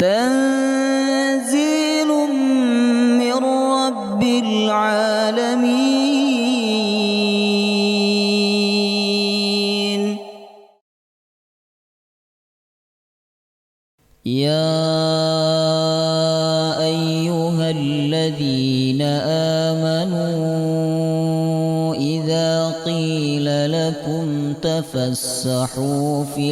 تنزيل من رب العالمين. يا أيها الذين آمنوا إذا قيل لكم تفسحوا في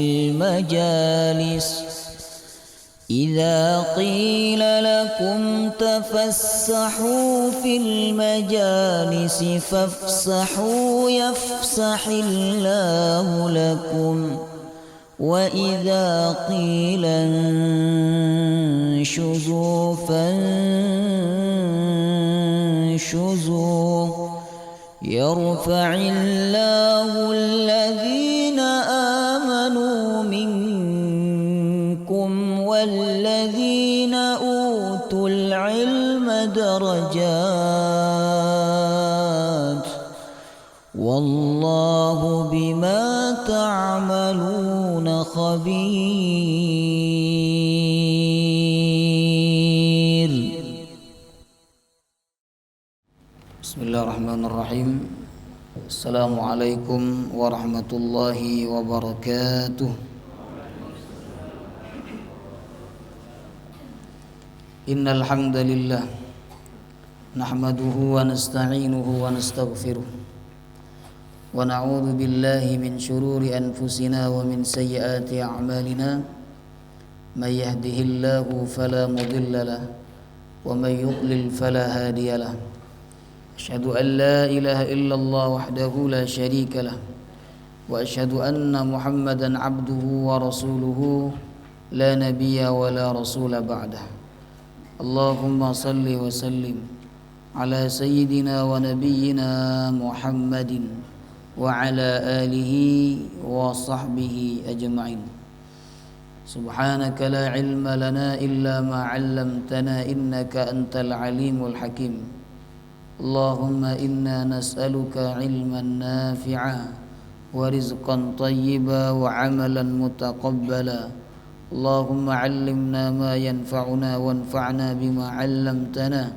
المجالس فافسحوا يفسح الله لكم وإذا قيل انشزوا فانشزوا يرفع الله الذين آمنوا منكم والذين أوتوا العلم درجات والله بما تعملون خبير. Bismillahirrahmanirrahim. Assalamualaikum warahmatullahi wabarakatuh. Innal hamdalillah nahmaduhu wa nasta'inuhu wa nastaghfiruh wa na'udzu billahi min shururi anfusina wa min sayyiati a'malina may yahdihillahu fala mudilla lahu wa may yudlil fala hadiya lahu. Asyhadu an la ilaha illallah wahdahu la syarika lah wa asyhadu anna Muhammadan abduhu wa rasuluhu la nabiyya wa la rasula ba'dah. Allahumma salli wa sallim ala sayyidina wa nabiyyina Muhammadin wa ala alihi wa sahbihi ajma'in. Subhanaka la ilma lana illa ma 'allamtana innaka antal alimul hakim. Allahumma inna nas'aluka ilman nafi'a wa rizqan tayyiba wa amalan mutaqabbala. Allahumma 'allimna ma yanfa'una wanfa'na bima 'allamtana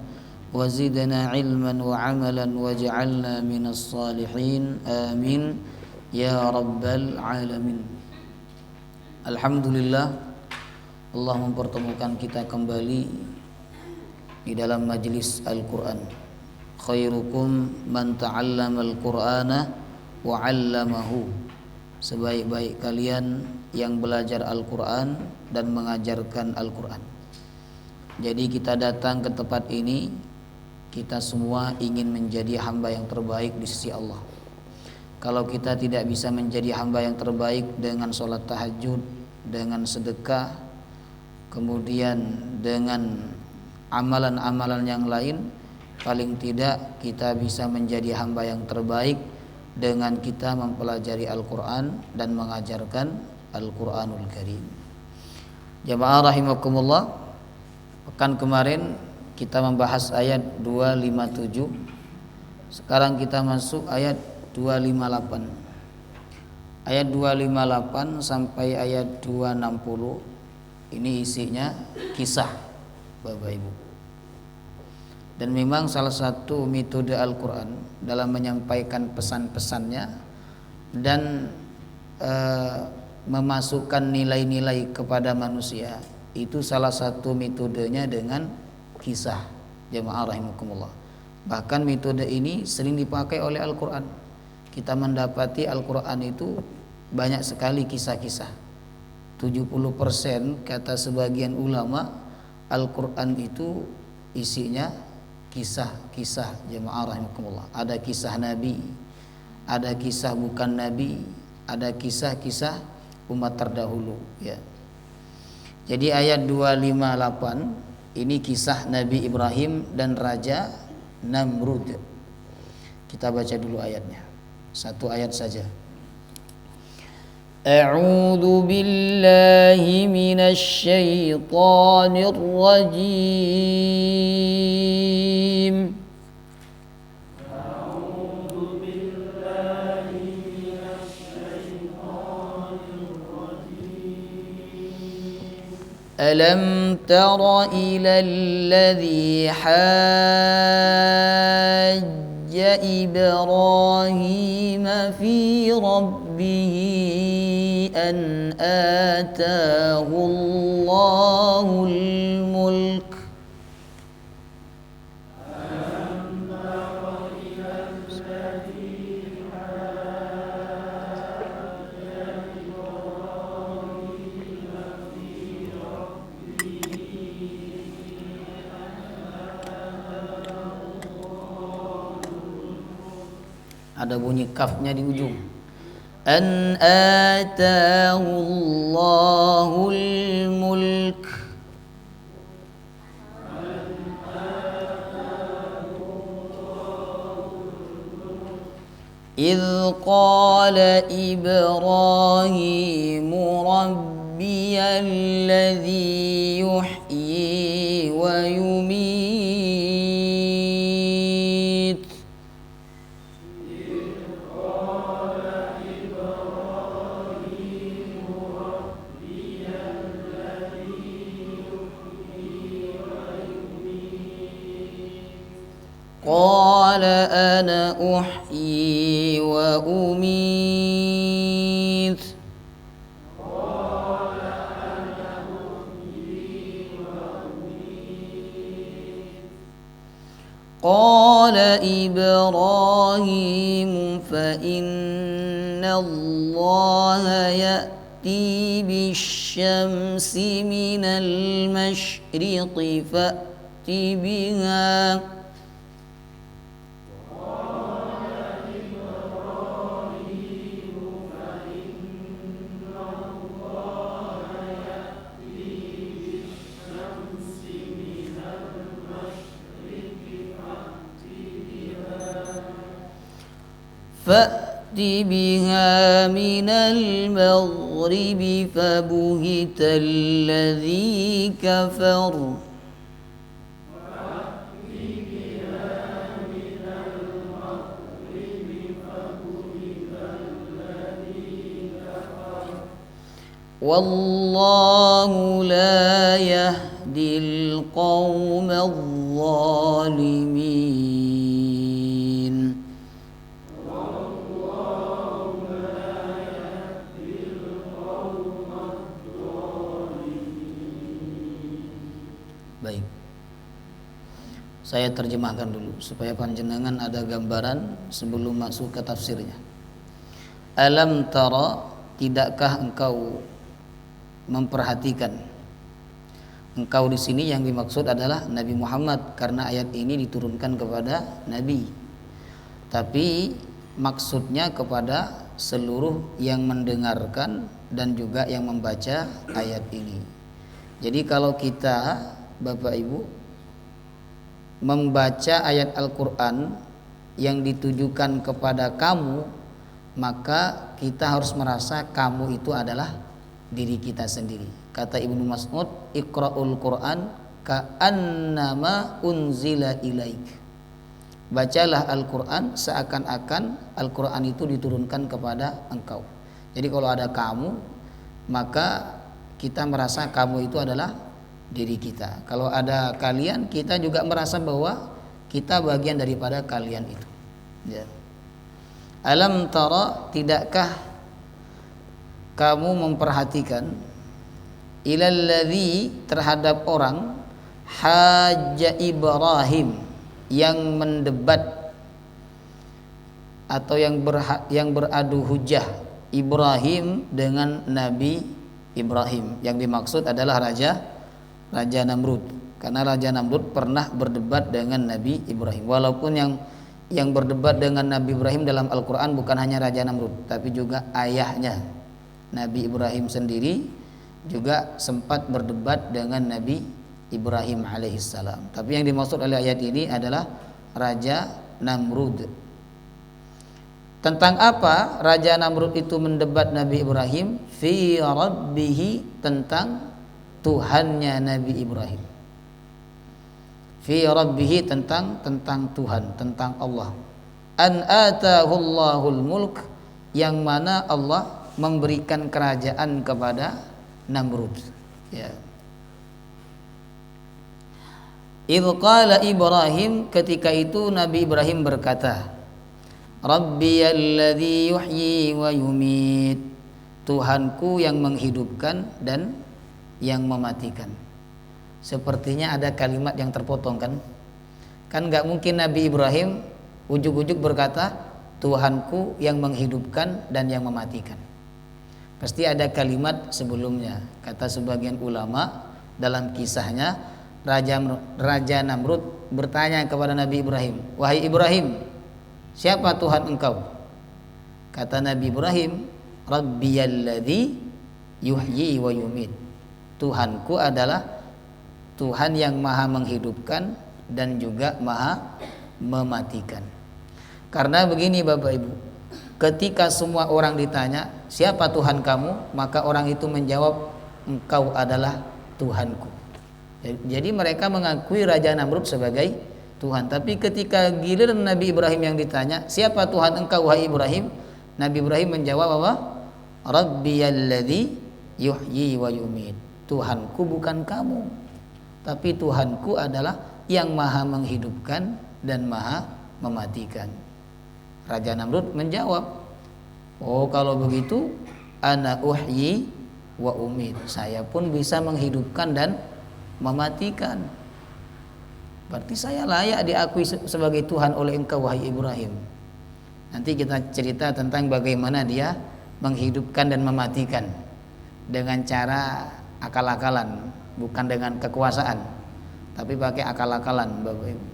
wa zidna ilman wa amalan waj'alna minas salihin. Amin ya rabbal alamin. Alhamdulillah, Allah mempertemukan kita kembali di dalam majlis Al-Qur'an. Khairukum man ta'allamal Qur'ana wa 'allamahu. Sebaik-baik kalian yang belajar Al-Qur'an dan mengajarkan Al-Qur'an. Jadi kita datang ke tempat ini, kita semua ingin menjadi hamba yang terbaik di sisi Allah. Kalau kita tidak bisa menjadi hamba yang terbaik dengan sholat tahajud, dengan sedekah, kemudian dengan amalan-amalan yang lain, paling tidak kita bisa menjadi hamba yang terbaik dengan kita mempelajari Al-Quran dan mengajarkan Al-Quranul Karim. Jamaah rahimakumullah, pekan kemarin kita membahas ayat 257. Sekarang kita masuk ayat 258. Ayat 258 sampai ayat 260 ini isinya kisah, Bapak Ibu. Dan memang salah satu metode Al-Quran dalam menyampaikan pesan-pesannya dan memasukkan nilai-nilai kepada manusia, itu salah satu metodenya dengan kisah. Jamaah rahimakumullah. Bahkan metode ini sering dipakai oleh Al-Quran. Kita mendapati Al-Quran itu banyak sekali kisah-kisah. 70% kata sebagian ulama Al-Quran itu isinya kisah-kisah. Jemaah rahimakumullah. Ada kisah Nabi, ada kisah bukan Nabi, ada kisah-kisah umat terdahulu, ya. Jadi ayat 258 ini kisah Nabi Ibrahim dan Raja Namrud. Kita baca dulu ayatnya. Satu ayat saja. A'udzu billahi minasy syaithanir rajim. A'udzu billahi minasy syaithanir rajim. ألم تر إلى الذي حاج إبراهيم في ربه أن آتاه الله الملك ada bunyi kafnya di ujung. An atahu Allahul mulk. إذ قال إبراهيم ربي الذي يحيي ويميت قال أنا أحيي وأميت قال إبراهيم فإن الله يأتي بالشمس من المشرق فأت بها فأت بها من المغرب فبهت الذي كفر والله لا يهدي القوم الظالمين. Baik, saya terjemahkan dulu supaya panjenengan ada gambaran sebelum masuk ke tafsirnya. Alam tara, tidakkah engkau memperhatikan? Engkau di sini yang dimaksud adalah Nabi Muhammad karena ayat ini diturunkan kepada Nabi. Tapi maksudnya kepada seluruh yang mendengarkan dan juga yang membaca ayat ini. Jadi kalau kita Bapak Ibu membaca ayat Al-Quran yang ditujukan kepada kamu, maka kita harus merasa kamu itu adalah diri kita sendiri. Kata Ibnu Mas'ud, Iqra'ul Quran ka'annama unzila ilaik. Bacalah Al-Quran seakan-akan Al-Quran itu diturunkan kepada engkau. Jadi kalau ada kamu, maka kita merasa kamu itu adalah diri kita. Kalau ada kalian, kita juga merasa bahwa kita bagian daripada kalian itu. Ya. Alam tara, tidakkah kamu memperhatikan ilal ladzi, terhadap orang hajja Ibrahim, yang mendebat atau yang beradu hujah Ibrahim dengan Nabi Ibrahim. Yang dimaksud adalah Raja Namrud, karena Raja Namrud pernah berdebat dengan Nabi Ibrahim. Walaupun yang berdebat dengan Nabi Ibrahim dalam Al-Quran bukan hanya Raja Namrud, tapi juga ayahnya Nabi Ibrahim sendiri juga sempat berdebat dengan Nabi Ibrahim alaihissalam. Tapi yang dimaksud oleh ayat ini adalah Raja Namrud. Tentang apa Raja Namrud itu mendebat Nabi Ibrahim? Fi rabbihi, tentang Tuhannya Nabi Ibrahim. Fi rabbihi, tentang Tuhan, tentang Allah. An atahu Allahul mulk, yang mana Allah memberikan kerajaan kepada Namrud. Ya. Idz qala Ibrahim, ketika itu Nabi Ibrahim berkata, Rabbiyalladzi yuhyi wa yumit, Tuhanku yang menghidupkan dan yang mematikan. Sepertinya ada kalimat yang terpotong kan? Kan nggak mungkin Nabi Ibrahim ujuk-ujuk berkata Tuhanku yang menghidupkan dan yang mematikan. Pasti ada kalimat sebelumnya. Kata sebagian ulama dalam kisahnya, Raja Namrud bertanya kepada Nabi Ibrahim, wahai Ibrahim, siapa Tuhan engkau? Kata Nabi Ibrahim, Rabbiyalladzi yuhyi wa yumit, Tuhanku adalah Tuhan yang maha menghidupkan dan juga maha mematikan. Karena begini Bapak Ibu, ketika semua orang ditanya siapa Tuhan kamu, maka orang itu menjawab, engkau adalah Tuhanku. Jadi mereka mengakui Raja Namrud sebagai Tuhan. Tapi ketika giliran Nabi Ibrahim yang ditanya, siapa Tuhan engkau wahai Ibrahim? Nabi Ibrahim menjawab apa? Rabbiyalladzi yuhyi wa yumit, Tuhanku bukan kamu, tapi Tuhanku adalah yang maha menghidupkan dan maha mematikan. Raja Namrud menjawab, oh kalau begitu ana uhyi wa umit, saya pun bisa menghidupkan dan mematikan. Berarti saya layak diakui sebagai Tuhan oleh engkau wahai Ibrahim. Nanti kita cerita tentang bagaimana dia menghidupkan dan mematikan dengan cara akal-akalan, bukan dengan kekuasaan, tapi pakai akal-akalan Bapak Ibu.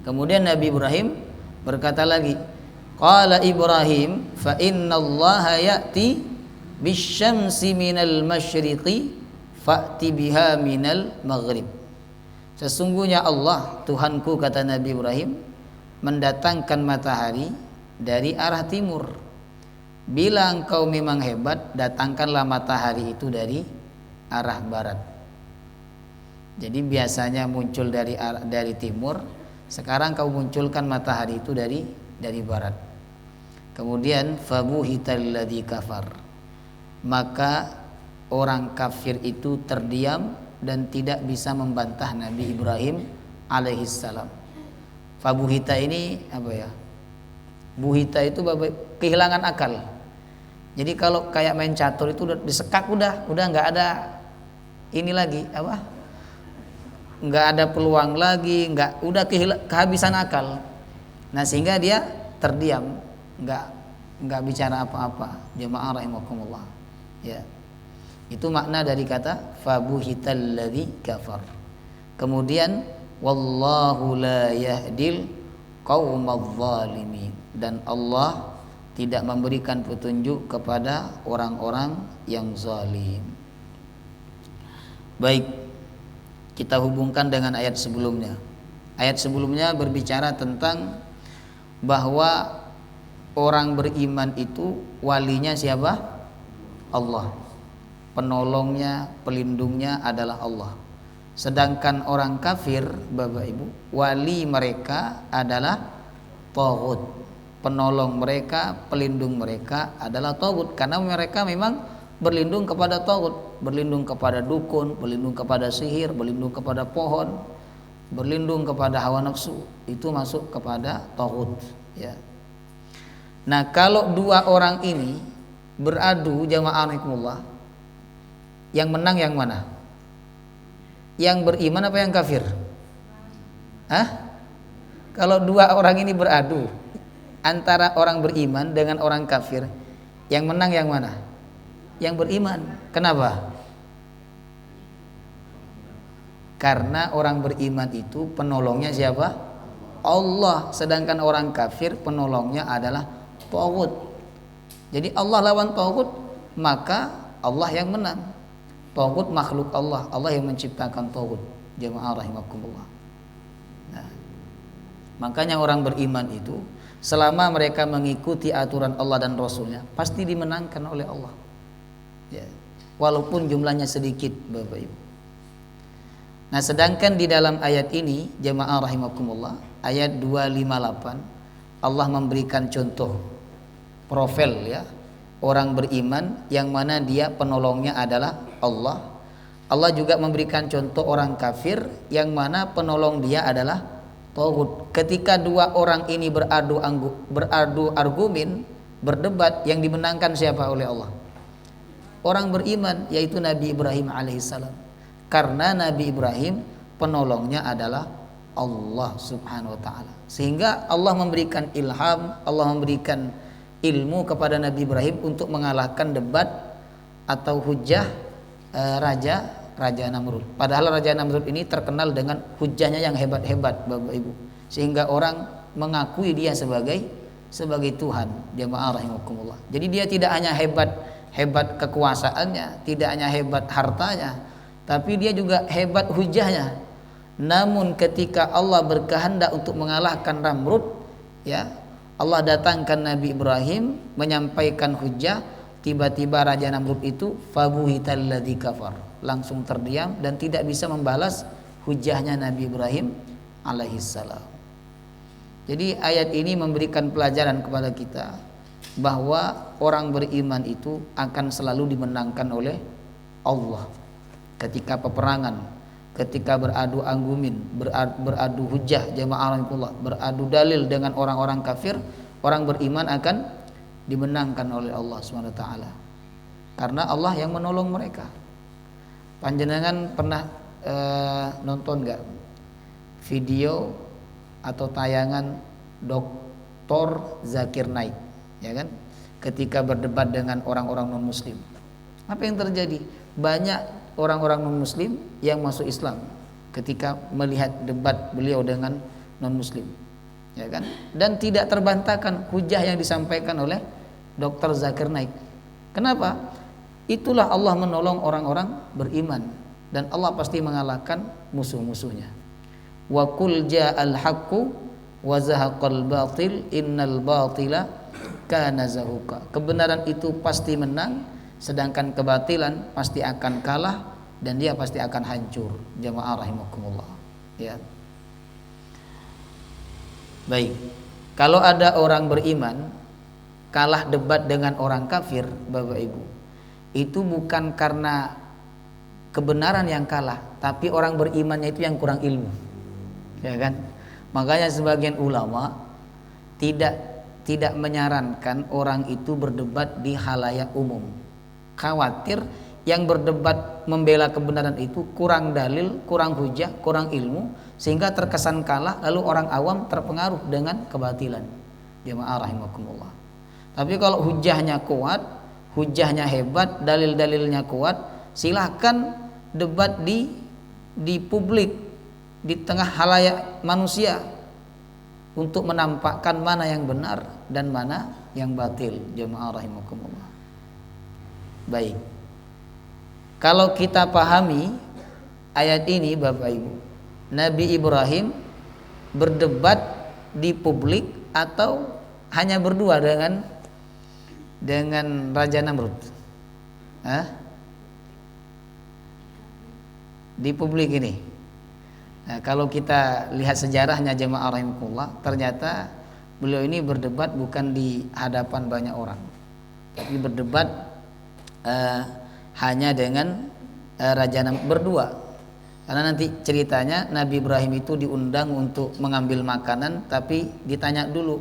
Kemudian Nabi Ibrahim berkata lagi, qala Ibrahim fa innallaha ya'ti bisyamsi minal masyriqi fa'ti biha minal maghrib. Sesungguhnya Allah, Tuhanku, kata Nabi Ibrahim, mendatangkan matahari dari arah timur. Bila engkau memang hebat, datangkanlah matahari itu dari arah barat. Jadi biasanya muncul dari timur, sekarang kau munculkan matahari itu dari barat. Kemudian fabuhital ladzi kafar, maka orang kafir itu terdiam dan tidak bisa membantah Nabi Ibrahim alaihissalam. Fabuhita ini apa ya? Buhita itu kehilangan akal. Jadi kalau kayak main catur itu udah disekak, udah nggak ada ini lagi apa? Nggak ada peluang lagi, udah kehabisan akal. Nah sehingga dia terdiam, nggak bicara apa-apa. Jemaah rahimakumullah. Ya. Itu makna dari kata fabuhital ladzi kafar. Kemudian wallahu la yahdil qaumadz zalimin, dan Allah tidak memberikan petunjuk kepada orang-orang yang zalim. Baik, kita hubungkan dengan ayat sebelumnya. Ayat sebelumnya berbicara tentang bahwa orang beriman itu walinya siapa? Allah. Penolongnya, pelindungnya adalah Allah. Sedangkan orang kafir, Bapak Ibu, wali mereka adalah taghut. Penolong mereka, pelindung mereka adalah taghut, karena mereka memang berlindung kepada taghut, berlindung kepada dukun, berlindung kepada sihir, berlindung kepada pohon, berlindung kepada hawa nafsu. Itu masuk kepada taghut, ya. Nah, kalau dua orang ini beradu, jamaah rahimakumullah, yang menang yang mana? Yang beriman apa yang kafir? Hah? Kalau dua orang ini beradu antara orang beriman dengan orang kafir, yang menang yang mana? Yang beriman. Kenapa? Karena orang beriman itu penolongnya siapa? Allah. Sedangkan orang kafir penolongnya adalah taghut. Jadi Allah lawan taghut, maka Allah yang menang. Taghut makhluk Allah, Allah yang menciptakan taghut. Jemaah rahimakumullah. Nah, makanya orang beriman itu selama mereka mengikuti aturan Allah dan Rasulnya pasti dimenangkan oleh Allah, ya, walaupun jumlahnya sedikit, Bapak Ibu. Nah, sedangkan di dalam ayat ini, jemaah rahimakumullah, ayat 258, Allah memberikan contoh profil, ya, orang beriman yang mana dia penolongnya adalah Allah, Allah juga memberikan contoh orang kafir yang mana penolong dia adalah taghut. Ketika dua orang ini beradu argumen, berdebat, yang dimenangkan siapa oleh Allah? Orang beriman, yaitu Nabi Ibrahim alaihissalam. Karena Nabi Ibrahim penolongnya adalah Allah subhanahu wa ta'ala. Sehingga Allah memberikan ilham, Allah memberikan ilmu kepada Nabi Ibrahim untuk mengalahkan debat atau hujah Raja Namrud. Padahal Raja Namrud ini terkenal dengan hujahnya yang hebat-hebat, Bapak Ibu. Sehingga orang mengakui dia sebagai Tuhan. Jamaah rahimakumullah. Jadi dia tidak hanya hebat kekuasaannya, tidak hanya hebat hartanya, tapi dia juga hebat hujahnya. Namun ketika Allah berkehendak untuk mengalahkan Namrud, ya, Allah datangkan Nabi Ibrahim menyampaikan hujah, tiba-tiba Raja Namrud itu fabuhitalladzi kafar, langsung terdiam dan tidak bisa membalas hujahnya Nabi Ibrahim alaihissalam. Jadi ayat ini memberikan pelajaran kepada kita bahwa orang beriman itu akan selalu dimenangkan oleh Allah ketika peperangan, ketika beradu argumen, beradu hujah, jamaah rahimahullah, beradu dalil dengan orang-orang kafir, orang beriman akan dimenangkan oleh Allah SWT, karena Allah yang menolong mereka. Panjenengan pernah nonton nggak video atau tayangan Dr. Zakir Naik, ya kan? Ketika berdebat dengan orang-orang non muslim, apa yang terjadi? Banyak orang-orang non muslim yang masuk Islam ketika melihat debat beliau dengan non muslim, ya kan? Dan tidak terbantahkan hujah yang disampaikan oleh Dr. Zakir Naik. Kenapa? Itulah Allah menolong orang-orang beriman, dan Allah pasti mengalahkan musuh-musuhnya. Wa qul ja'al haqqu wa zahaqal batil innal batila kana zahuqa. Kebenaran itu pasti menang, sedangkan kebatilan pasti akan kalah dan dia pasti akan hancur. Jamaah rahimakumullah. Ya. Baik. Kalau ada orang beriman kalah debat dengan orang kafir, Bapak Ibu, itu bukan karena kebenaran yang kalah, tapi orang berimannya itu yang kurang ilmu, ya kan? Makanya sebagian ulama tidak menyarankan orang itu berdebat di halayak umum. Khawatir yang berdebat membela kebenaran itu kurang dalil, kurang hujah, kurang ilmu, sehingga terkesan kalah, lalu orang awam terpengaruh dengan kebatilan. Jamaah rahimakumullah. Tapi kalau hujahnya kuat, hujahnya hebat, dalil-dalilnya kuat, silahkan debat di publik, di tengah halayak manusia, untuk menampakkan mana yang benar dan mana yang batil. Jamaah rahimakumullah. Baik. Kalau kita pahami ayat ini, Bapak Ibu, Nabi Ibrahim berdebat di publik atau hanya berdua dengan Raja Namrud? Di publik ini. Nah, kalau kita lihat sejarahnya jemaah rahimakumullah, ternyata beliau ini berdebat bukan di hadapan banyak orang, tapi berdebat hanya dengan Raja Namrud berdua. Karena nanti ceritanya Nabi Ibrahim itu diundang untuk mengambil makanan, tapi ditanya dulu,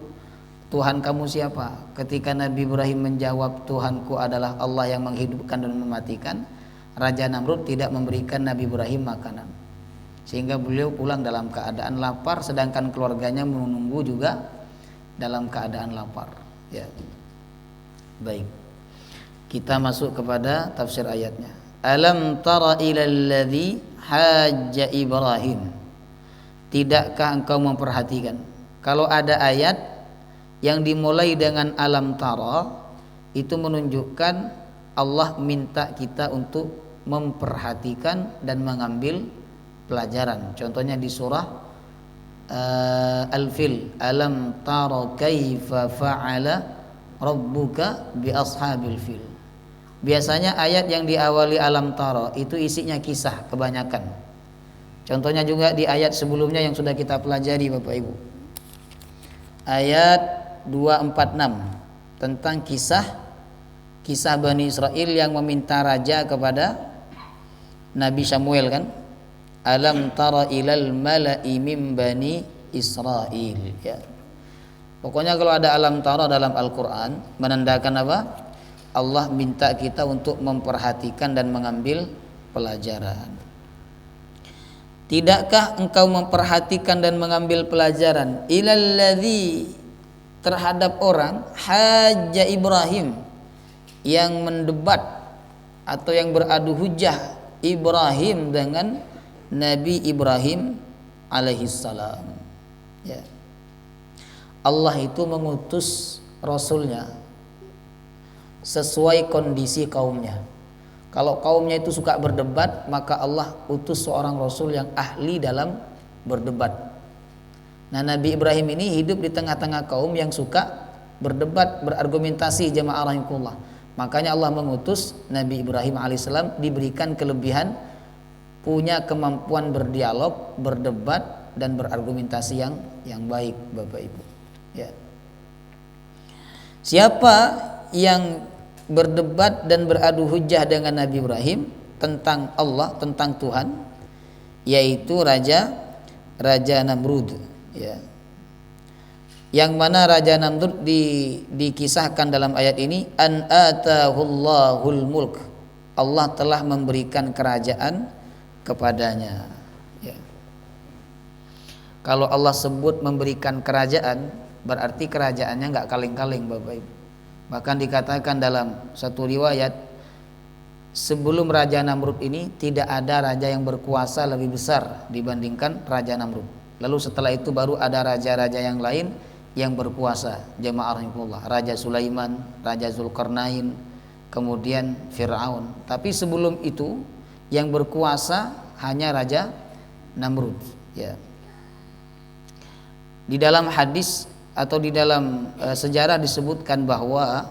Tuhan kamu siapa? Ketika Nabi Ibrahim menjawab, Tuhanku adalah Allah yang menghidupkan dan mematikan, Raja Namrud tidak memberikan Nabi Ibrahim makanan, sehingga beliau pulang dalam keadaan lapar, sedangkan keluarganya menunggu juga dalam keadaan lapar. Ya. Baik. Kita masuk kepada tafsir ayatnya. Alam tara ilal ladzi hajja Ibrahim. Tidakkah engkau memperhatikan kalau ada ayat yang dimulai dengan alam tara, itu menunjukkan Allah minta kita untuk memperhatikan dan mengambil pelajaran. Contohnya di surah Al-Fil, alam tara kaifa fa'ala rabbuka bi ashabil fil. Biasanya ayat yang diawali alam tara itu isinya kisah kebanyakan. Contohnya juga di ayat sebelumnya yang sudah kita pelajari Bapak Ibu. Ayat 246 tentang kisah Bani Israel yang meminta raja kepada Nabi Samuel kan, alam tara ilal mala'i min bani Israil, ya. Pokoknya kalau ada alam tara dalam Al-Quran menandakan apa? Allah minta kita untuk memperhatikan dan mengambil pelajaran. Tidakkah engkau memperhatikan dan mengambil pelajaran ilalladzi, terhadap orang hajja Ibrahim, yang mendebat atau yang beradu hujjah Ibrahim dengan Nabi Ibrahim alaihissalam, ya. Allah itu mengutus Rasulnya sesuai kondisi kaumnya. Kalau kaumnya itu suka berdebat, maka Allah utus seorang Rasul yang ahli dalam berdebat. Nah, Nabi Ibrahim ini hidup di tengah-tengah kaum yang suka berdebat, berargumentasi, jamaah rahimakumullah. Makanya Allah mengutus Nabi Ibrahim alaihissalam, diberikan kelebihan punya kemampuan berdialog, berdebat dan berargumentasi yang baik, Bapak Ibu. Ya. Siapa yang berdebat dan beradu hujjah dengan Nabi Ibrahim tentang Allah, tentang Tuhan, yaitu Raja Namrud, ya. Yang mana Raja Namrud dikisahkan dalam ayat ini, an atahullahul mulk, Allah telah memberikan kerajaan kepadanya, ya. Kalau Allah sebut memberikan kerajaan, berarti kerajaannya nggak kaleng-kaleng, Bapak Ibu. Bahkan dikatakan dalam satu riwayat, sebelum Raja Namrud ini tidak ada raja yang berkuasa lebih besar dibandingkan Raja Namrud. Lalu setelah itu baru ada raja-raja yang lain yang berkuasa, jamaah rahimahullah. Raja Sulaiman, Raja Zulkarnain, kemudian Fir'aun. Tapi sebelum itu yang berkuasa hanya Raja Namrud, ya. Di dalam hadis atau di dalam sejarah disebutkan bahwa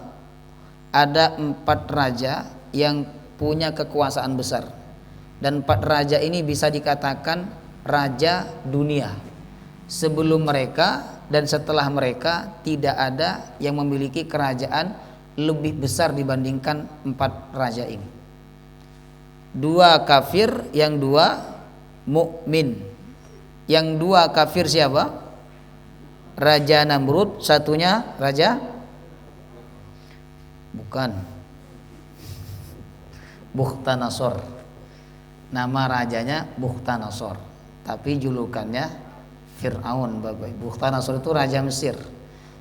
ada 4 raja yang punya kekuasaan besar, dan 4 raja ini bisa dikatakan raja dunia. Sebelum mereka dan setelah mereka tidak ada yang memiliki kerajaan lebih besar dibandingkan 4 raja ini. 2 kafir, yang 2 mukmin. Yang 2 kafir siapa? Raja Namrud, satunya Raja bukan Bukhtanasor. Nama rajanya Bukhtanasor, tapi julukannya Fir'aun, Bapak. Bukhtanasor itu raja Mesir.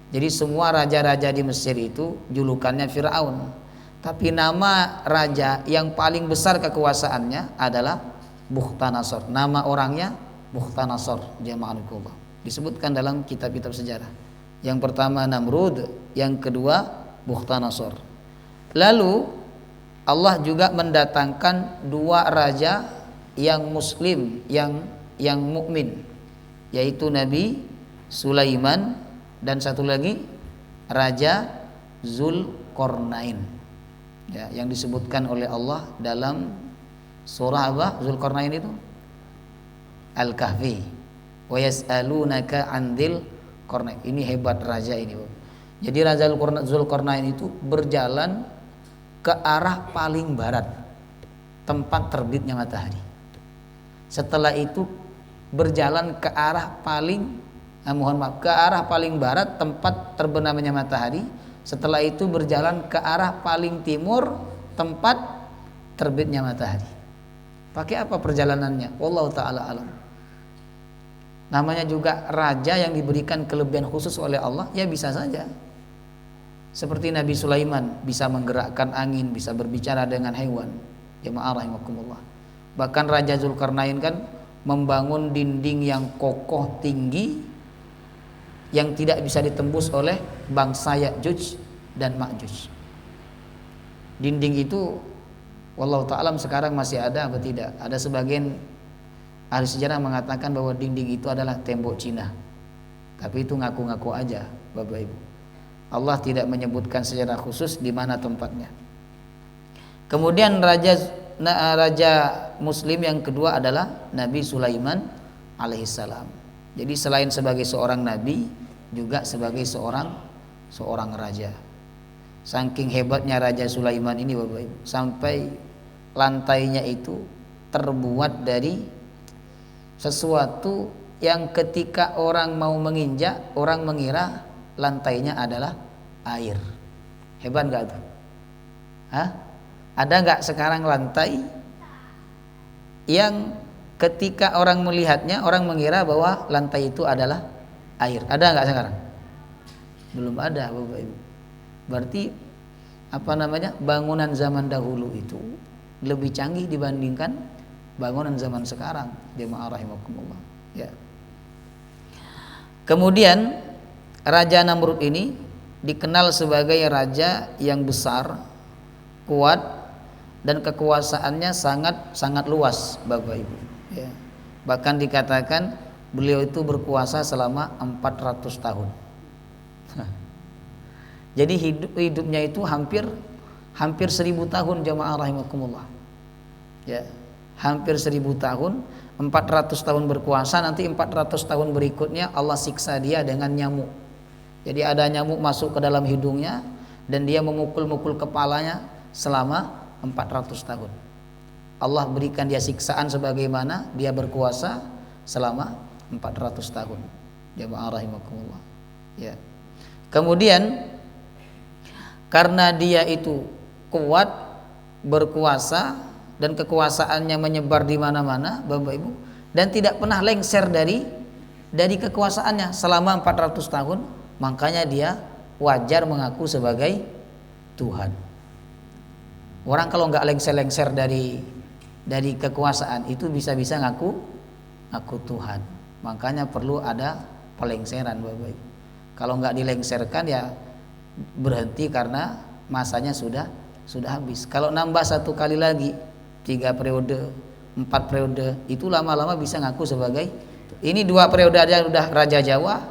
Jadi semua raja-raja di Mesir itu julukannya Fir'aun. Tapi nama raja yang paling besar kekuasaannya adalah Bukhtanasor. Nama orangnya Bukhtanasor, jamaah Allah. Disebutkan dalam kitab-kitab sejarah. Yang pertama Namrud, yang kedua Bukhtanasor. Lalu Allah juga mendatangkan 2 raja yang muslim, yang mukmin, yaitu Nabi Sulaiman dan satu lagi Raja Zulkarnain, ya, yang disebutkan oleh Allah dalam surah apa? Zulkarnain itu Al-Kahfi. Wa yas'alunaka 'anil qarnain. Ini hebat raja ini, Bapak. Jadi Raja Zulkarnain itu berjalan ke arah paling barat, tempat terbitnya matahari. Setelah itu berjalan ke arah ke arah paling barat, tempat terbenamnya matahari. Setelah itu berjalan ke arah paling timur, tempat terbitnya matahari. Pakai apa perjalanannya? Wallahu ta'ala alam. Namanya juga raja yang diberikan kelebihan khusus oleh Allah, ya bisa saja. Seperti Nabi Sulaiman bisa menggerakkan angin, bisa berbicara dengan hewan. Jamaah rahimakumullah. Bahkan Raja Zulkarnain kan membangun dinding yang kokoh tinggi yang tidak bisa ditembus oleh bangsa Ya'juj dan Ma'juj. Dinding itu wallahu ta'ala sekarang masih ada atau tidak? Ada sebagian ahli sejarah mengatakan bahwa dinding itu adalah tembok Cina. Tapi itu ngaku-ngaku aja, Bapak Ibu. Allah tidak menyebutkan secara khusus di mana tempatnya. Kemudian raja muslim yang kedua adalah Nabi Sulaiman alaihissalam. Jadi selain sebagai seorang nabi, juga sebagai seorang raja. Saking hebatnya Raja Sulaiman ini, Bapak Ibu, sampai lantainya itu terbuat dari sesuatu yang ketika orang mau menginjak, orang mengira lantainya adalah air. Hebat nggak tuh? Hah? Ada nggak sekarang lantai yang ketika orang melihatnya, orang mengira bahwa lantai itu adalah air? Ada nggak sekarang? Belum ada, Bapak Ibu. Berarti bangunan zaman dahulu itu lebih canggih dibandingkan bangunan zaman sekarang. Jemaah rahimakumullah. Ya. Kemudian Raja Namrud ini dikenal sebagai raja yang besar, kuat, dan kekuasaannya sangat luas, Bapak Ibu. Ya. Bahkan dikatakan beliau itu berkuasa selama 400 tahun. Jadi hidupnya itu hampir 1000 tahun, jamaah rahimakumullah. Ya, hampir 1000 tahun, 400 tahun berkuasa, nanti 400 tahun berikutnya Allah siksa dia dengan nyamuk. Jadi ada nyamuk masuk ke dalam hidungnya dan dia memukul-mukul kepalanya selama 400 tahun. Allah berikan dia siksaan sebagaimana dia berkuasa selama 400 tahun. Jamaah rahimakumullah. Ya. Kemudian karena dia itu kuat, berkuasa, dan kekuasaannya menyebar di mana-mana, Bapak Ibu, dan tidak pernah lengser dari kekuasaannya selama 400 tahun, makanya dia wajar mengaku sebagai Tuhan. Orang kalau nggak lengser-lengser dari kekuasaan itu bisa-bisa ngaku Tuhan. Makanya perlu ada pelengseran, Bapak Ibu. Kalau nggak dilengserkan ya berhenti karena masanya sudah habis. Kalau nambah satu kali lagi 3 periode, 4 periode, itu lama-lama bisa ngaku sebagai ini 2 periode aja udah Raja Jawa.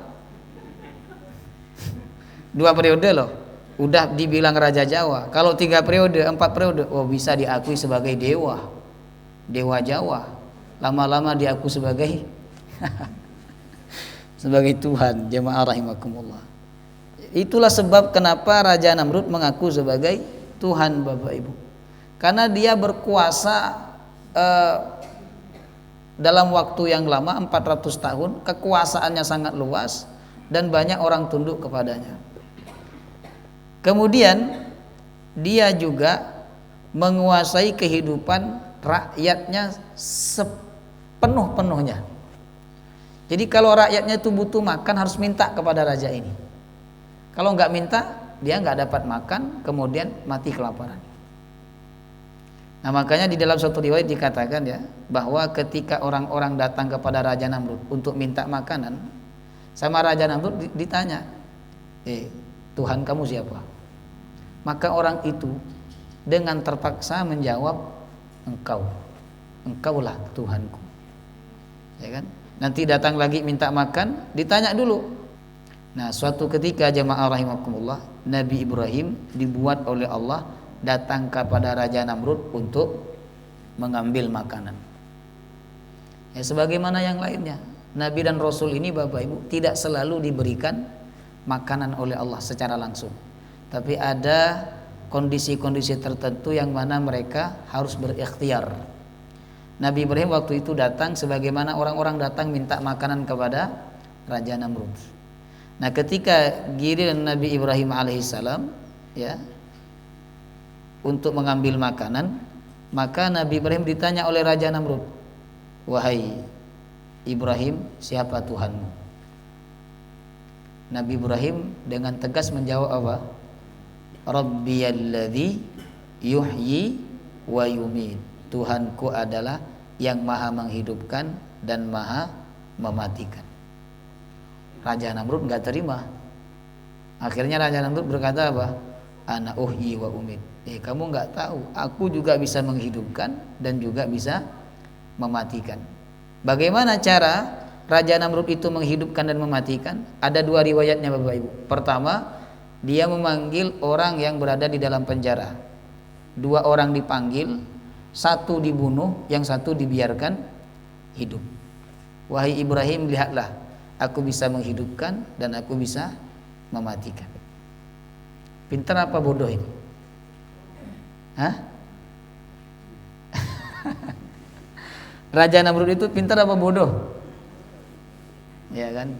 2 periode loh, udah dibilang Raja Jawa. Kalau 3 periode, 4 periode, oh bisa diakui sebagai dewa Jawa. Lama-lama diakui sebagai sebagai Tuhan. Jemaah rahimakumullah. Itulah sebab kenapa Raja Namrud mengaku sebagai Tuhan, Bapak Ibu. Karena dia berkuasa dalam waktu yang lama, 400 tahun, kekuasaannya sangat luas dan banyak orang tunduk kepadanya. Kemudian dia juga menguasai kehidupan rakyatnya sepenuh-penuhnya. Jadi kalau rakyatnya itu butuh makan harus minta kepada raja ini. Kalau nggak minta, dia nggak dapat makan, kemudian mati kelaparan. Nah makanya di dalam suatu riwayat dikatakan ya, bahwa ketika orang-orang datang kepada Raja Namrud untuk minta makanan, sama Raja Namrud ditanya, Tuhan kamu siapa? Maka orang itu dengan terpaksa menjawab, engkaulah Tuhanku. Ya kan? Nanti datang lagi minta makan, ditanya dulu. Nah suatu ketika jemaah rahimakumullah, Nabi Ibrahim dibuat oleh Allah datang kepada Raja Namrud untuk mengambil makanan. Ya sebagaimana yang lainnya, Nabi dan Rasul ini Bapak Ibu tidak selalu diberikan makanan oleh Allah secara langsung. Tapi ada kondisi-kondisi tertentu yang mana mereka harus berikhtiar. Nabi Ibrahim waktu itu datang sebagaimana orang-orang datang minta makanan kepada Raja Namrud. Nah ketika giliran Nabi Ibrahim alaihissalam ya untuk mengambil makanan, maka Nabi Ibrahim ditanya oleh Raja Namrud, wahai Ibrahim, siapa Tuhanmu? Nabi Ibrahim dengan tegas menjawab apa? Rabbiyalladzi yuhyi wa yumit. Tuhanku adalah yang maha menghidupkan dan maha mematikan. Raja Namrud nggak terima. Akhirnya Raja Namrud berkata apa? Ana uhyi wa umit. Kamu nggak tahu, aku juga bisa menghidupkan dan juga bisa mematikan. Bagaimana cara Raja Namrud itu menghidupkan dan mematikan? Ada 2 riwayatnya Bapak Ibu. Pertama, dia memanggil orang yang berada di dalam penjara. 2 orang dipanggil, 1 dibunuh, yang 1 dibiarkan hidup. Wahai Ibrahim, lihatlah, aku bisa menghidupkan dan aku bisa mematikan. Pintar apa bodoh ini? Hah? Raja Namrud itu pintar apa bodoh? Ya kan?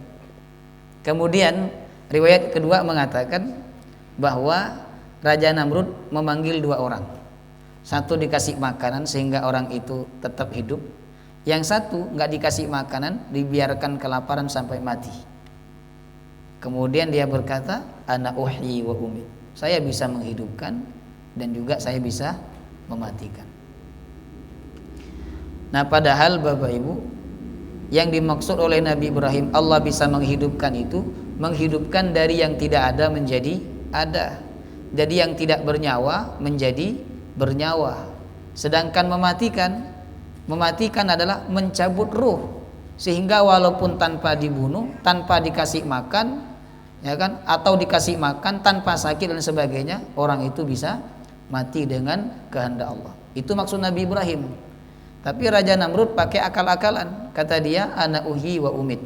Kemudian riwayat kedua mengatakan bahwa Raja Namrud memanggil 2 orang. Satu dikasih makanan sehingga orang itu tetap hidup. Yang satu nggak dikasih makanan, dibiarkan kelaparan sampai mati. Kemudian dia berkata, ana uhyi wa umit. Saya bisa menghidupkan dan juga saya bisa mematikan. Nah, padahal Bapak Ibu, yang dimaksud oleh Nabi Ibrahim Allah bisa menghidupkan itu, menghidupkan dari yang tidak ada menjadi ada. Jadi yang tidak bernyawa menjadi bernyawa. Sedangkan mematikan adalah mencabut ruh, sehingga walaupun tanpa dibunuh, tanpa dikasih makan, ya kan, atau dikasih makan tanpa sakit dan sebagainya, orang itu bisa mati dengan kehendak Allah. Itu maksud Nabi Ibrahim. Tapi Raja Namrud pakai akal-akalan. Kata dia, ana uhyi wa umit.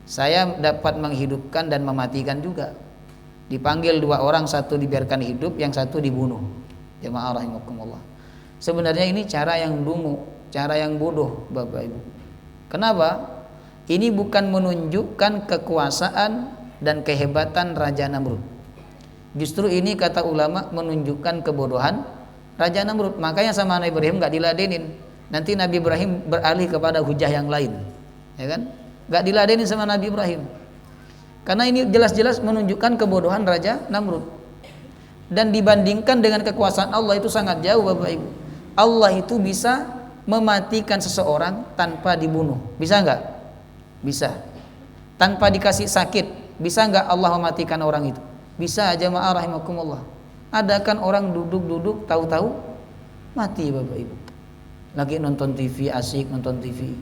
Saya dapat menghidupkan dan mematikan juga. Dipanggil 2 orang, satu dibiarkan hidup, yang satu dibunuh. Jemaah rahimakumullah. Sebenarnya ini cara yang dungu, cara yang bodoh, Bapak Ibu. Kenapa? Ini bukan menunjukkan kekuasaan dan kehebatan Raja Namrud. Justru ini kata ulama menunjukkan kebodohan Raja Namrud. Makanya sama Nabi Ibrahim gak diladenin. Nanti Nabi Ibrahim beralih kepada hujah yang lain, ya kan? Gak diladenin sama Nabi Ibrahim. Karena ini jelas-jelas menunjukkan kebodohan Raja Namrud. Dan dibandingkan dengan kekuasaan Allah itu sangat jauh, Bapak Ibu. Allah itu bisa mematikan seseorang tanpa dibunuh. Bisa enggak? Bisa. Tanpa dikasih sakit, bisa enggak Allah mematikan orang itu? Bisa. Jemaah rahimakumullah. Ada kan orang duduk-duduk tahu-tahu mati, Bapak Ibu. Lagi nonton TV, asik nonton TV,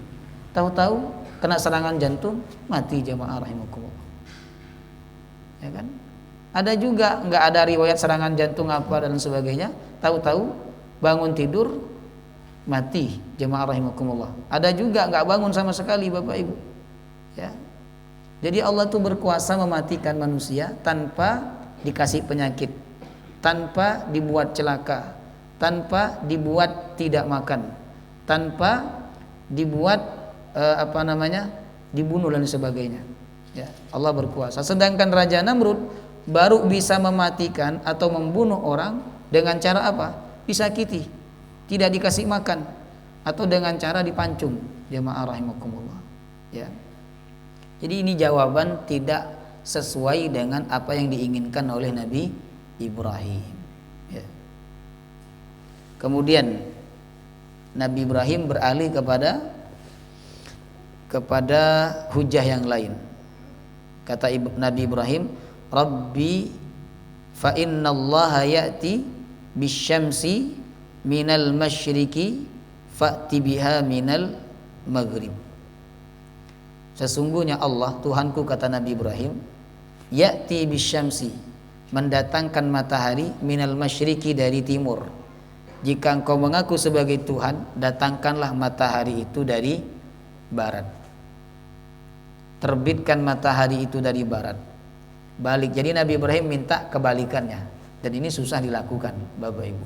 tahu-tahu kena serangan jantung, mati. Jemaah rahimakumullah. Ya kan? Ada juga nggak ada riwayat serangan jantung apa dan sebagainya, tahu-tahu bangun tidur mati. Jemaah rahimakumullah. Ada juga nggak bangun sama sekali, Bapak Ibu. Ya. Jadi Allah tuh berkuasa mematikan manusia tanpa dikasih penyakit, tanpa dibuat celaka, tanpa dibuat tidak makan, tanpa dibuat dibunuh dan sebagainya. Ya, Allah berkuasa. Sedangkan Raja Namrud baru bisa mematikan atau membunuh orang dengan cara apa? Disakiti, tidak dikasih makan, atau dengan cara dipancung. Jemaah rahimakumullah. Ya. Jadi ini jawaban tidak sesuai dengan apa yang diinginkan oleh Nabi Ibrahim. Ya. Kemudian Nabi Ibrahim beralih kepada hujah yang lain. Kata Nabi Ibrahim, Rabbi fa innallaha ya'ti bisyamsi minal masyriqi fa'ti biha minal maghrib. Sesungguhnya Allah, Tuhanku, kata Nabi Ibrahim, ya'ti bisyamsi, mendatangkan matahari, minal masyriqi, dari timur. Jika engkau mengaku sebagai Tuhan, datangkanlah matahari itu dari barat. Terbitkan matahari itu dari barat. Balik. Jadi Nabi Ibrahim minta kebalikannya, dan ini susah dilakukan, Bapak Ibu.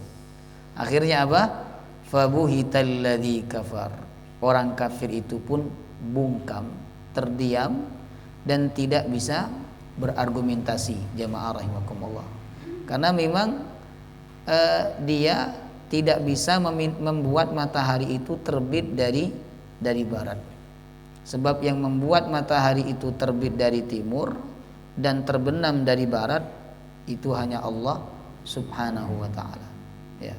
Akhirnya apa? Fabuhitalladzi kafar. Orang kafir itu pun bungkam, terdiam, dan tidak bisa berargumentasi. Jamaah rahimakumullah. Karena memang dia tidak bisa membuat matahari itu terbit dari barat. Sebab yang membuat matahari itu terbit dari timur dan terbenam dari barat itu hanya Allah Subhanahu wa ta'ala. Ya.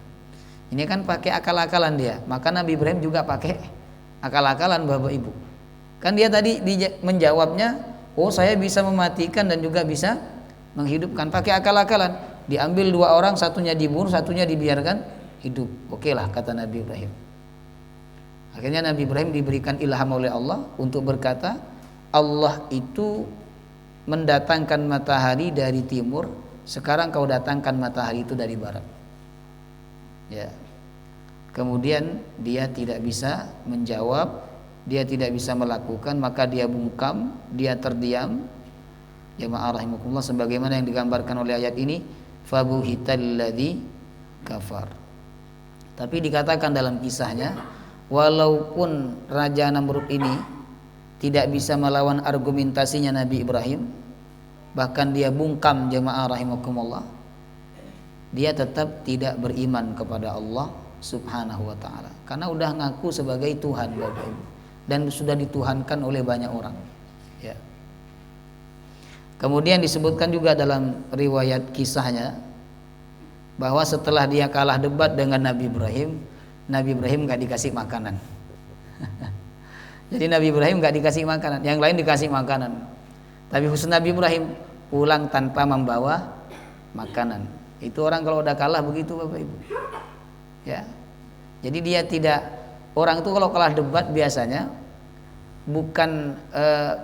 Ini kan pakai akal-akalan dia. Maka Nabi Ibrahim juga pakai akal-akalan, Bapak Ibu. Kan dia tadi menjawabnya, oh saya bisa mematikan dan juga bisa menghidupkan, pakai akal-akalan. Diambil 2 orang, satunya dibunuh, satunya dibiarkan hidup. Oke lah, kata Nabi Ibrahim. Akhirnya Nabi Ibrahim diberikan ilham oleh Allah untuk berkata, Allah itu mendatangkan matahari dari timur, sekarang kau datangkan matahari itu dari barat. Ya. Kemudian dia tidak bisa menjawab, dia tidak bisa melakukan, maka dia bungkam, dia terdiam. Jemaah rahimakumullah, sebagaimana yang digambarkan oleh ayat ini, fabuhitalladzi kafar. Tapi dikatakan dalam kisahnya, walaupun Raja Namrud ini tidak bisa melawan argumentasinya Nabi Ibrahim, bahkan dia bungkam jemaah rahimakumullah, dia tetap tidak beriman kepada Allah Subhanahu wa ta'ala, karena udah ngaku sebagai Tuhan Bapak Ibu, dan sudah dituhankan oleh banyak orang ya. Kemudian disebutkan juga dalam riwayat kisahnya bahwa setelah dia kalah debat dengan Nabi Ibrahim gak dikasih makanan. Jadi Nabi Ibrahim gak dikasih makanan, yang lain dikasih makanan, tapi khusus Nabi Ibrahim pulang tanpa membawa makanan. Itu orang kalau udah kalah begitu Bapak Ibu ya. Jadi dia tidak, orang itu kalau kalah debat biasanya bukan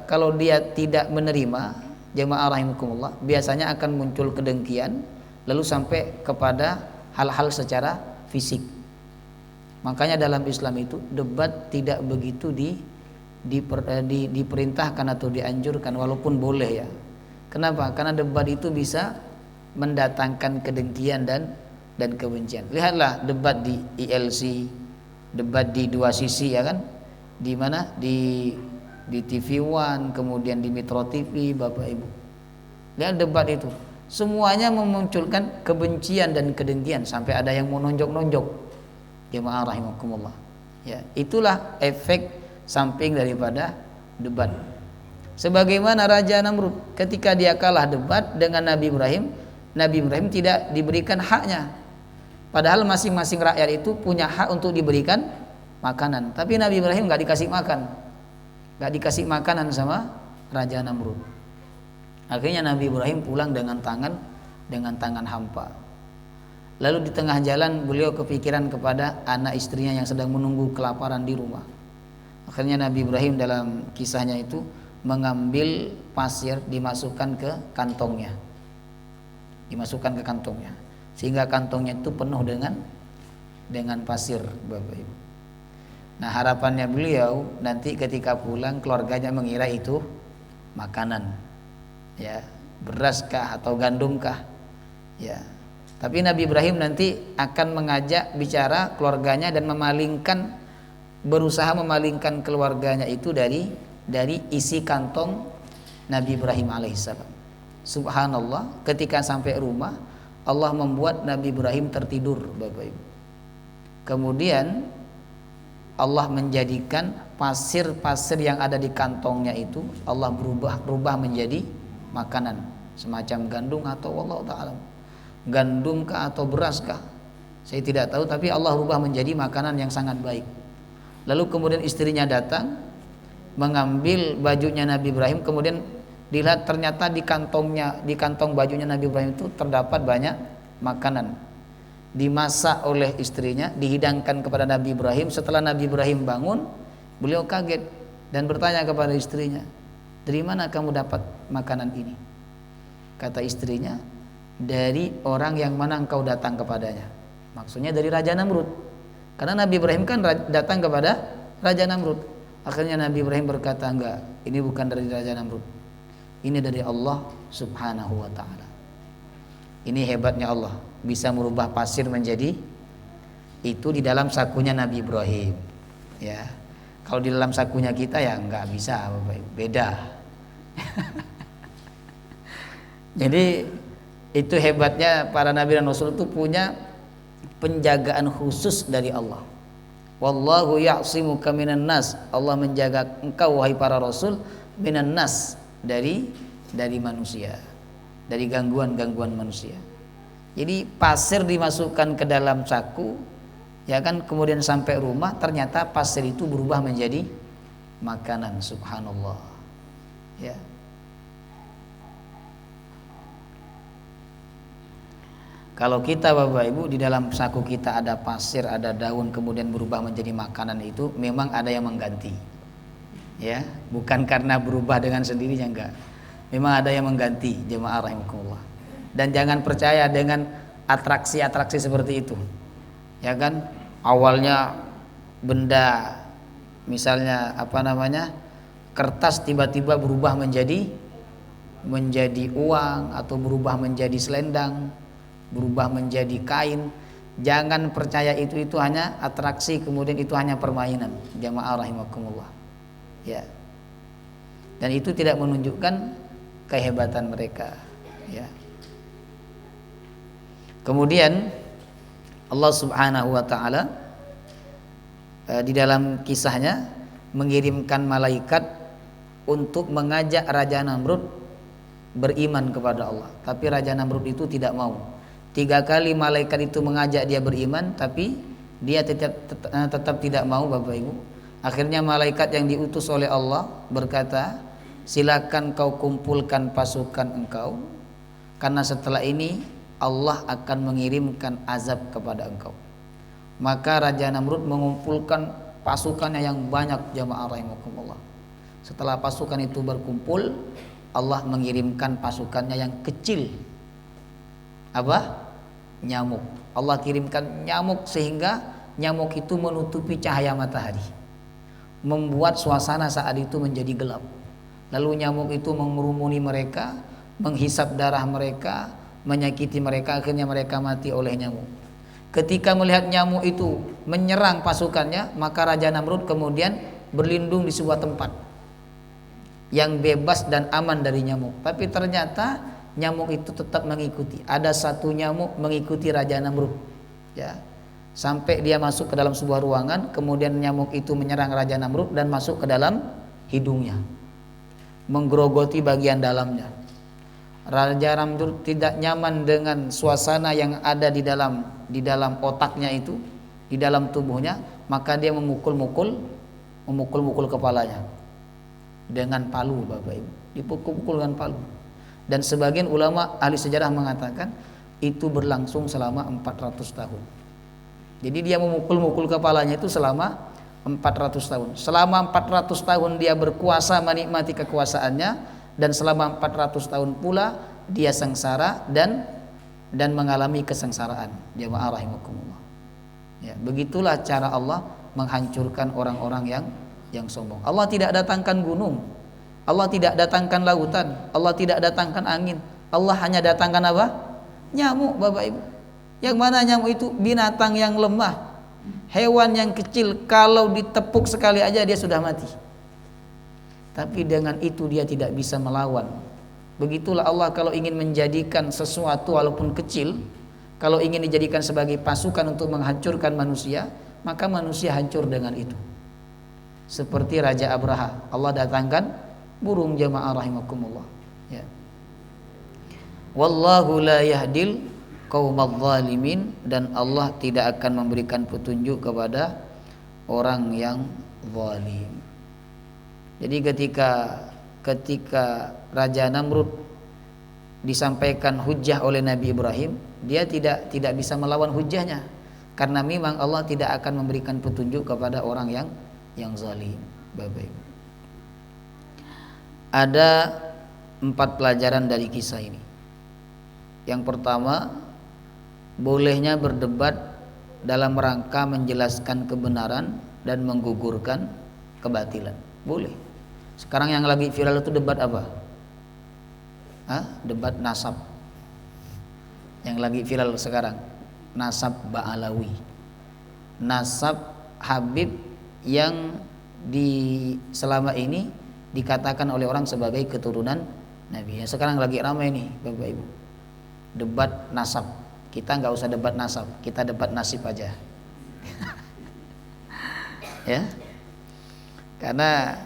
kalau dia tidak menerima, jemaah rahimakumullah, biasanya akan muncul kedengkian lalu sampai kepada hal-hal secara fisik. Makanya dalam Islam itu debat tidak begitu diperintahkan atau dianjurkan, walaupun boleh ya. Kenapa? Karena debat itu bisa mendatangkan kedengkian dan kebencian. Lihatlah debat di ILC, debat di Dua Sisi ya kan, di mana di TV One, kemudian di Metro TV Bapak Ibu. Lihat debat itu, semuanya memunculkan kebencian dan kedengkian, sampai ada yang mau nonjok-nonjok. Jemaah rahimakumullah ya, itulah efek samping daripada debat. Sebagaimana Raja Namrud ketika dia kalah debat dengan Nabi Ibrahim tidak diberikan haknya, padahal masing-masing rakyat itu punya hak untuk diberikan makanan, tapi Nabi Ibrahim gak dikasih makanan sama Raja Namrud. Akhirnya Nabi Ibrahim pulang dengan tangan hampa. Lalu di tengah jalan beliau kepikiran kepada anak istrinya yang sedang menunggu kelaparan di rumah. Akhirnya Nabi Ibrahim dalam kisahnya itu mengambil pasir, dimasukkan ke kantongnya, sehingga kantongnya itu penuh dengan pasir Bapak Ibu. Nah harapannya beliau nanti ketika pulang keluarganya mengira itu makanan ya, beraskah atau gandumkah ya. Tapi Nabi Ibrahim nanti akan mengajak bicara keluarganya dan berusaha memalingkan keluarganya itu dari isi kantong Nabi Ibrahim alaihissalam. Subhanallah, ketika sampai rumah Allah membuat Nabi Ibrahim tertidur Bapak Ibu. Kemudian Allah menjadikan pasir-pasir yang ada di kantongnya itu Allah berubah menjadi makanan, semacam gandum atau wallahu ta'ala, gandum kah atau beras kah, saya tidak tahu, tapi Allah rubah menjadi makanan yang sangat baik. Lalu kemudian istrinya datang mengambil bajunya Nabi Ibrahim, kemudian dilihat ternyata di kantong bajunya Nabi Ibrahim itu terdapat banyak makanan. Dimasak oleh istrinya, dihidangkan kepada Nabi Ibrahim. Setelah Nabi Ibrahim bangun, beliau kaget dan bertanya kepada istrinya, "Dari mana kamu dapat makanan ini?" Kata istrinya, "Dari orang yang mana engkau datang kepadanya." Maksudnya dari Raja Namrud. Karena Nabi Ibrahim kan datang kepada Raja Namrud. Akhirnya Nabi Ibrahim berkata, "Enggak, ini bukan dari Raja Namrud. Ini dari Allah Subhanahu wa ta'ala." Ini hebatnya Allah, bisa merubah pasir menjadi itu di dalam sakunya Nabi Ibrahim ya. Kalau di dalam sakunya kita ya enggak bisa Bapak Ibu, beda. Jadi itu hebatnya para nabi dan rasul itu punya penjagaan khusus dari Allah. Wallahu ya'simuka minan nas, Allah menjaga engkau wahai para rasul minan nas, dari manusia, dari gangguan-gangguan manusia. Jadi pasir dimasukkan ke dalam saku ya kan, kemudian sampai rumah ternyata pasir itu berubah menjadi makanan. Subhanallah ya. Kalau kita Bapak Ibu di dalam saku kita ada pasir, ada daun, kemudian berubah menjadi makanan, itu memang ada yang mengganti ya, bukan karena berubah dengan sendirinya, enggak, memang ada yang mengganti jemaah rahimakumullah. Dan jangan percaya dengan atraksi-atraksi seperti itu ya kan. Awalnya benda misalnya kertas tiba-tiba berubah menjadi uang, atau berubah menjadi selendang, berubah menjadi kain. Jangan percaya itu hanya atraksi, kemudian itu hanya permainan. Jamaah rahimakumullah. Ya. Dan itu tidak menunjukkan kehebatan mereka. Ya. Kemudian Allah Subhanahu wa taala di dalam kisahnya mengirimkan malaikat untuk mengajak Raja Namrud beriman kepada Allah. Tapi Raja Namrud itu tidak mau. 3 kali malaikat itu mengajak dia beriman, tapi dia tetap tidak mau, Bapak Ibu. Akhirnya malaikat yang diutus oleh Allah berkata, silakan kau kumpulkan pasukan engkau, karena setelah ini Allah akan mengirimkan azab kepada engkau. Maka Raja Namrud mengumpulkan pasukannya yang banyak, jamaah rahimakumullah. Setelah pasukan itu berkumpul, Allah mengirimkan pasukannya yang kecil. Apa? Nyamuk. Allah kirimkan nyamuk sehingga nyamuk itu menutupi cahaya matahari, membuat suasana saat itu menjadi gelap. Lalu nyamuk itu mengerumuni mereka, menghisap darah mereka, menyakiti mereka, akhirnya mereka mati oleh nyamuk. Ketika melihat nyamuk itu menyerang pasukannya, maka Raja Namrud kemudian berlindung di sebuah tempat yang bebas dan aman dari nyamuk. Tapi ternyata nyamuk itu tetap mengikuti. Ada satu nyamuk mengikuti Raja Namrud, ya, sampai dia masuk ke dalam sebuah ruangan. Kemudian nyamuk itu menyerang Raja Namrud dan masuk ke dalam hidungnya, menggerogoti bagian dalamnya. Raja Namrud tidak nyaman dengan suasana yang ada di dalam otaknya itu, di dalam tubuhnya, maka dia memukul-mukul kepalanya dengan palu, Bapak Ibu. Dipukul-pukul dengan palu. Dan sebagian ulama ahli sejarah mengatakan itu berlangsung selama 400 tahun. Jadi dia memukul-mukul kepalanya itu selama 400 tahun. Selama 400 tahun dia berkuasa, menikmati kekuasaannya, dan selama 400 tahun pula dia sengsara dan mengalami kesengsaraan. Jamaah rahimakumullah. Ya, begitulah cara Allah menghancurkan orang-orang yang sombong. Allah tidak datangkan gunung, Allah tidak datangkan lautan, Allah tidak datangkan angin. Allah hanya datangkan apa? Nyamuk, Bapak Ibu. Yang mana nyamuk itu? Binatang yang lemah, hewan yang kecil, kalau ditepuk sekali aja dia sudah mati. Tapi dengan itu dia tidak bisa melawan. Begitulah Allah kalau ingin menjadikan sesuatu walaupun kecil, kalau ingin dijadikan sebagai pasukan untuk menghancurkan manusia, maka manusia hancur dengan itu. Seperti Raja Abraha, Allah datangkan burung, jamaah rahimakumullah. Ya. Wallahu la yahdil qaumadz zalimin, dan Allah tidak akan memberikan petunjuk kepada orang yang zalim. Jadi ketika Raja Namrud disampaikan hujjah oleh Nabi Ibrahim, dia tidak bisa melawan hujjahnya, karena memang Allah tidak akan memberikan petunjuk kepada orang yang zalim, Bapak Ibu. Ada 4 pelajaran dari kisah ini. Yang pertama, bolehnya berdebat dalam rangka menjelaskan kebenaran dan menggugurkan kebatilan. Boleh. Sekarang yang lagi viral itu debat apa? Debat nasab. Yang lagi viral sekarang, nasab Ba'alawi, nasab Habib yang selama ini dikatakan oleh orang sebagai keturunan Nabi. Yang sekarang lagi ramai nih, Bapak Ibu, debat nasab. Kita nggak usah debat nasab, kita debat nasib aja. Ya, karena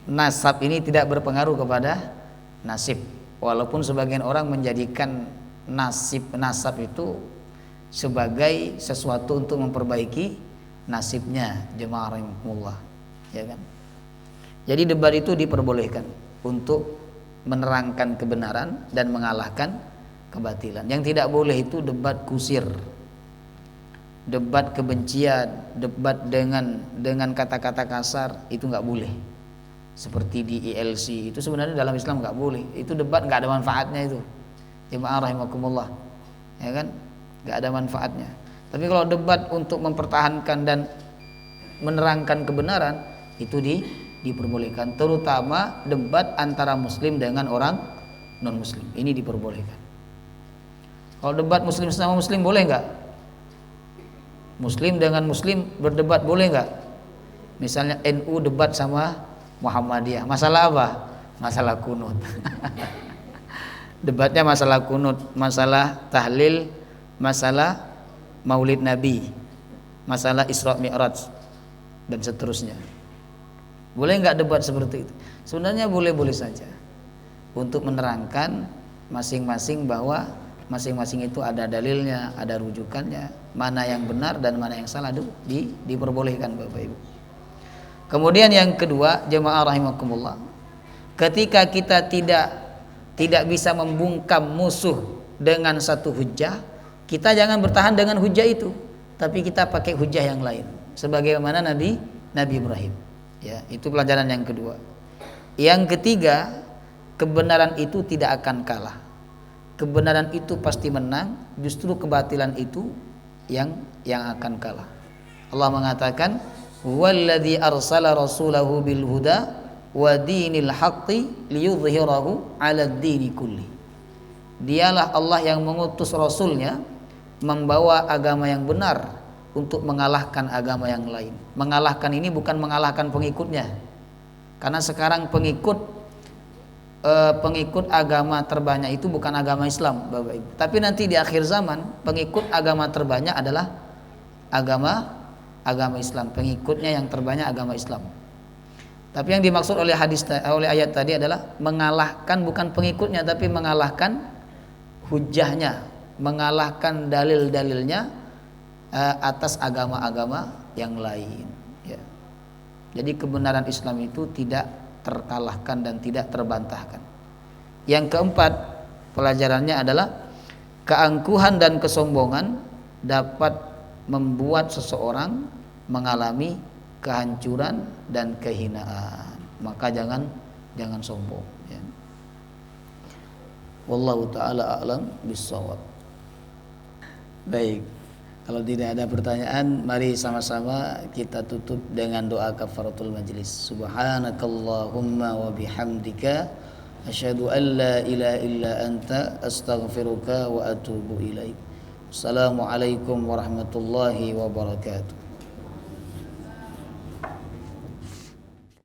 nasab ini tidak berpengaruh kepada nasib. Walaupun sebagian orang menjadikan nasab itu sebagai sesuatu untuk memperbaiki nasibnya, jemaah rahimahullah, ya kan? Jadi debat itu diperbolehkan untuk menerangkan kebenaran dan mengalahkan kebatilan. Yang tidak boleh itu debat kusir, debat kebencian, debat dengan kata-kata kasar, itu nggak boleh. Seperti di ILC itu sebenarnya dalam Islam nggak boleh. Itu debat nggak ada manfaatnya itu. Jemaah rahimakumullah, ya kan? Nggak ada manfaatnya. Tapi kalau debat untuk mempertahankan dan menerangkan kebenaran, itu diperbolehkan, terutama debat antara muslim dengan orang non muslim, ini diperbolehkan. Kalau debat muslim sama muslim boleh nggak? Muslim dengan Muslim berdebat boleh nggak? Misalnya NU debat sama Muhammadiyah, masalah apa? Masalah kunut. Debatnya masalah kunut, masalah tahlil, masalah Maulid Nabi, masalah Isra Mi'raj dan seterusnya. Boleh nggak debat seperti itu? Sebenarnya boleh-boleh saja, untuk menerangkan masing-masing bahwa masing-masing itu ada dalilnya, ada rujukannya, mana yang benar dan mana yang salah diperbolehkan Bapak Ibu. Kemudian yang kedua, jemaah rahimakumullah, ketika kita tidak bisa membungkam musuh dengan satu hujjah, kita jangan bertahan dengan hujjah itu, tapi kita pakai hujjah yang lain, sebagaimana Nabi Ibrahim. Ya, itu pelajaran yang kedua. Yang ketiga, kebenaran itu tidak akan kalah. Kebenaran itu pasti menang, justru kebatilan itu yang akan kalah. Allah mengatakan, "Huwallazi arsala rasulahu bil huda wa dinil haqqi liyudhhirahu 'alad dini kulli." Dialah Allah yang mengutus rasulnya membawa agama yang benar untuk mengalahkan agama yang lain. Mengalahkan ini bukan mengalahkan pengikutnya. Karena sekarang pengikut agama terbanyak itu bukan agama Islam, Bapak Ibu. Tapi nanti di akhir zaman pengikut agama terbanyak adalah agama Islam. Pengikutnya yang terbanyak agama Islam. Tapi yang dimaksud oleh ayat tadi adalah mengalahkan bukan pengikutnya, tapi mengalahkan hujahnya, mengalahkan dalil-dalilnya atas agama-agama yang lain. Ya. Jadi kebenaran Islam itu tidak terkalahkan dan tidak terbantahkan. Yang keempat, pelajarannya adalah keangkuhan dan kesombongan dapat membuat seseorang mengalami kehancuran dan kehinaan. Maka jangan sombong, ya. Wallahu taala a'lam bissawab. Baik, kalau tidak ada pertanyaan, mari sama-sama kita tutup dengan doa kafaratul majlis. Subhanakallahumma wa bihamdika asyhadu an la ilaha illa anta astaghfiruka wa atubu ilaik. Assalamualaikum warahmatullahi wabarakatuh.